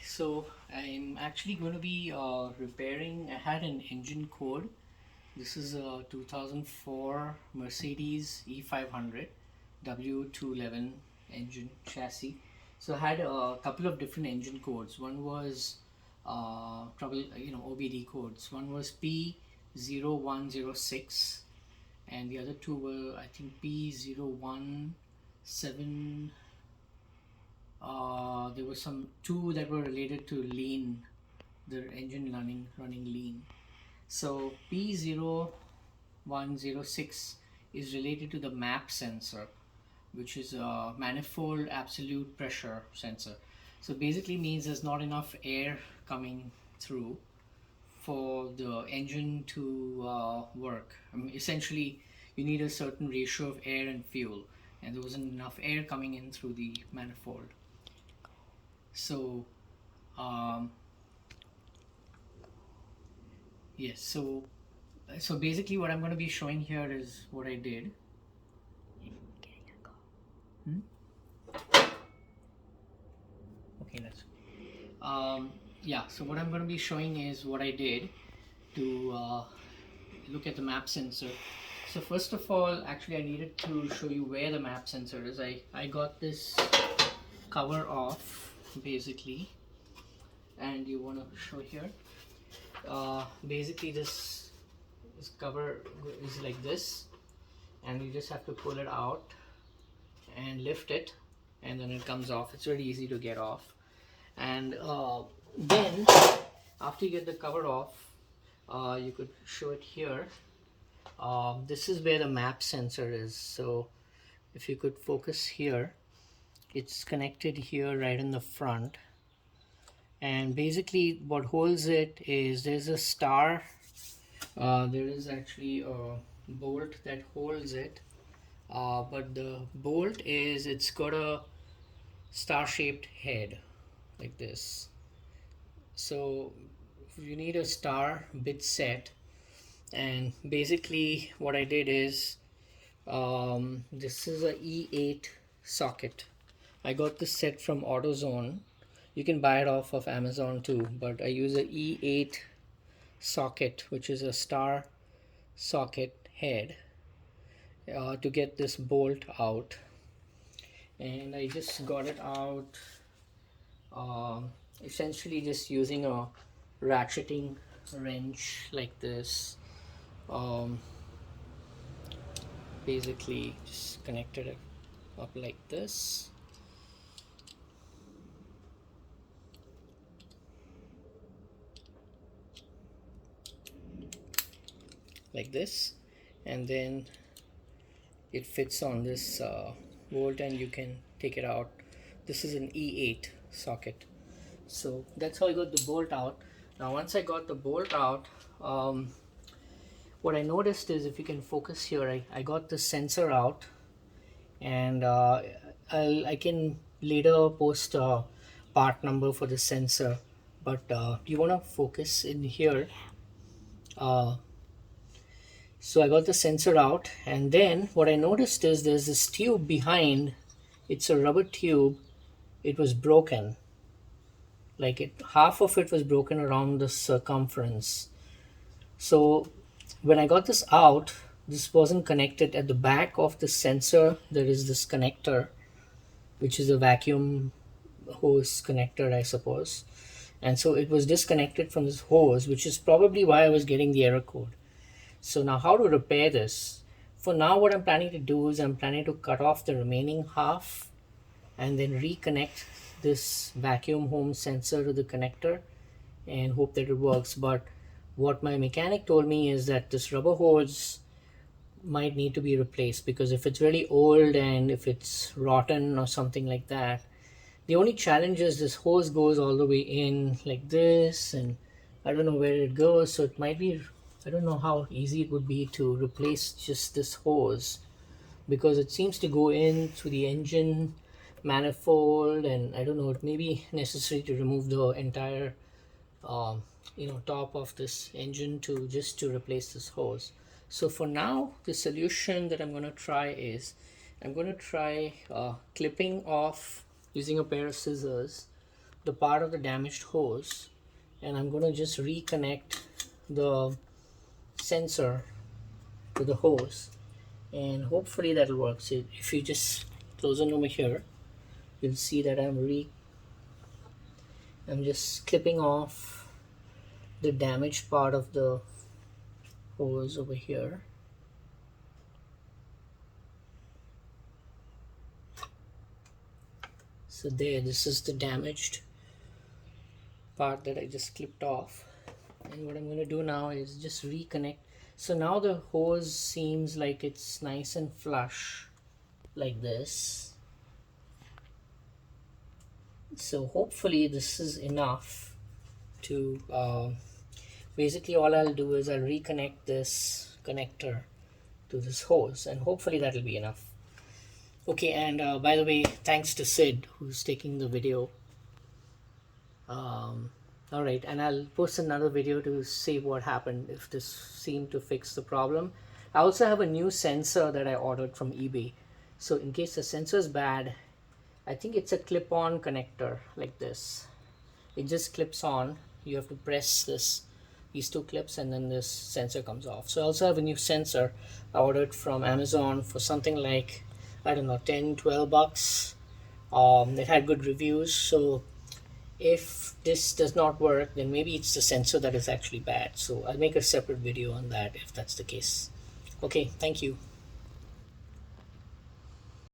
So I'm actually going to be repairing. I had an engine code. This is a 2004 Mercedes E500 W211 engine chassis. So I had a couple of different engine codes. One was OBD codes. One was P0106 and the other two were, I think, P0107. There were some two that were related to lean, the engine running lean. So P0106 is related to the map sensor, which is a manifold absolute pressure sensor. So basically means there's not enough air coming through for the engine to work. I mean, essentially, you need a certain ratio of air and fuel, and there wasn't enough air coming in through the manifold. So yes, so basically what I'm going to be showing here is what I did. Okay, that's yeah, so what I'm going to be showing is what I did to look at the map sensor. So first of all, actually I needed to show you where the map sensor is. I got this cover off basically, and you want to show here. Basically this cover is like this, and you just have to pull it out and lift it, and then it comes off. It's very easy to get off. And then after you get the cover off, you could show it here. This is where the map sensor is. So if you could focus here, it's connected here right in the front, and basically what holds it is there's a star. There is actually a bolt that holds it, but the bolt it's got a star-shaped head like this. So you need a star bit set, and basically what I did is this is a E8 socket. I got this set from AutoZone. You can buy it off of Amazon too, but I use a E8 socket, which is a star socket head, to get this bolt out. And I just got it out essentially just using a ratcheting wrench like this. Basically just connected it up like this. Like this, and then it fits on this bolt, and you can take it out. This is an E8 socket. So that's how I got the bolt out. Now once I got the bolt out, what I noticed is, if you can focus here, I got the sensor out, and I can later post a part number for the sensor, but you want to focus in here. So I got the sensor out, and then what I noticed is there's this tube behind. It's a rubber tube. It was broken. Like half of it was broken around the circumference. So when I got this out, this wasn't connected at the back of the sensor. There is this connector, which is a vacuum hose connector, I suppose. And so it was disconnected from this hose, which is probably why I was getting the error code. So now how to repair this? For now, what I'm planning to do is I'm planning to cut off the remaining half and then reconnect this vacuum home sensor to the connector and hope that it works. But what my mechanic told me is that this rubber hose might need to be replaced, because if it's really old and if it's rotten or something like that, the only challenge is this hose goes all the way in like this, and I don't know where it goes. So it might be, I don't know how easy it would be to replace just this hose, because it seems to go in through the engine manifold, and I don't know, it may be necessary to remove the entire top of this engine to replace this hose. So for now, the solution that I'm going to try is I'm going to try clipping off using a pair of scissors the part of the damaged hose, and I'm going to just reconnect the sensor to the hose, and hopefully that'll work. So if you just close on over here, you'll see that I'm just clipping off the damaged part of the hose over here. So there, this is the damaged part that I just clipped off, and what I'm going to do now is just reconnect. So now the hose seems like it's nice and flush like this. So hopefully this is enough to basically all I'll do is I'll reconnect this connector to this hose, and hopefully that'll be enough. Okay, and by the way, thanks to Sid who's taking the video. Alright, and I'll post another video to see what happened, if this seemed to fix the problem. I also have a new sensor that I ordered from eBay. So in case the sensor is bad, I think it's a clip-on connector like this. It just clips on. You have to press these two clips, and then this sensor comes off. So I also have a new sensor I ordered from Amazon for something like, I don't know, 10-12 bucks. It had good reviews. So if this does not work, then maybe it's the sensor that is actually bad. So I'll make a separate video on that if that's the case. Okay, thank you.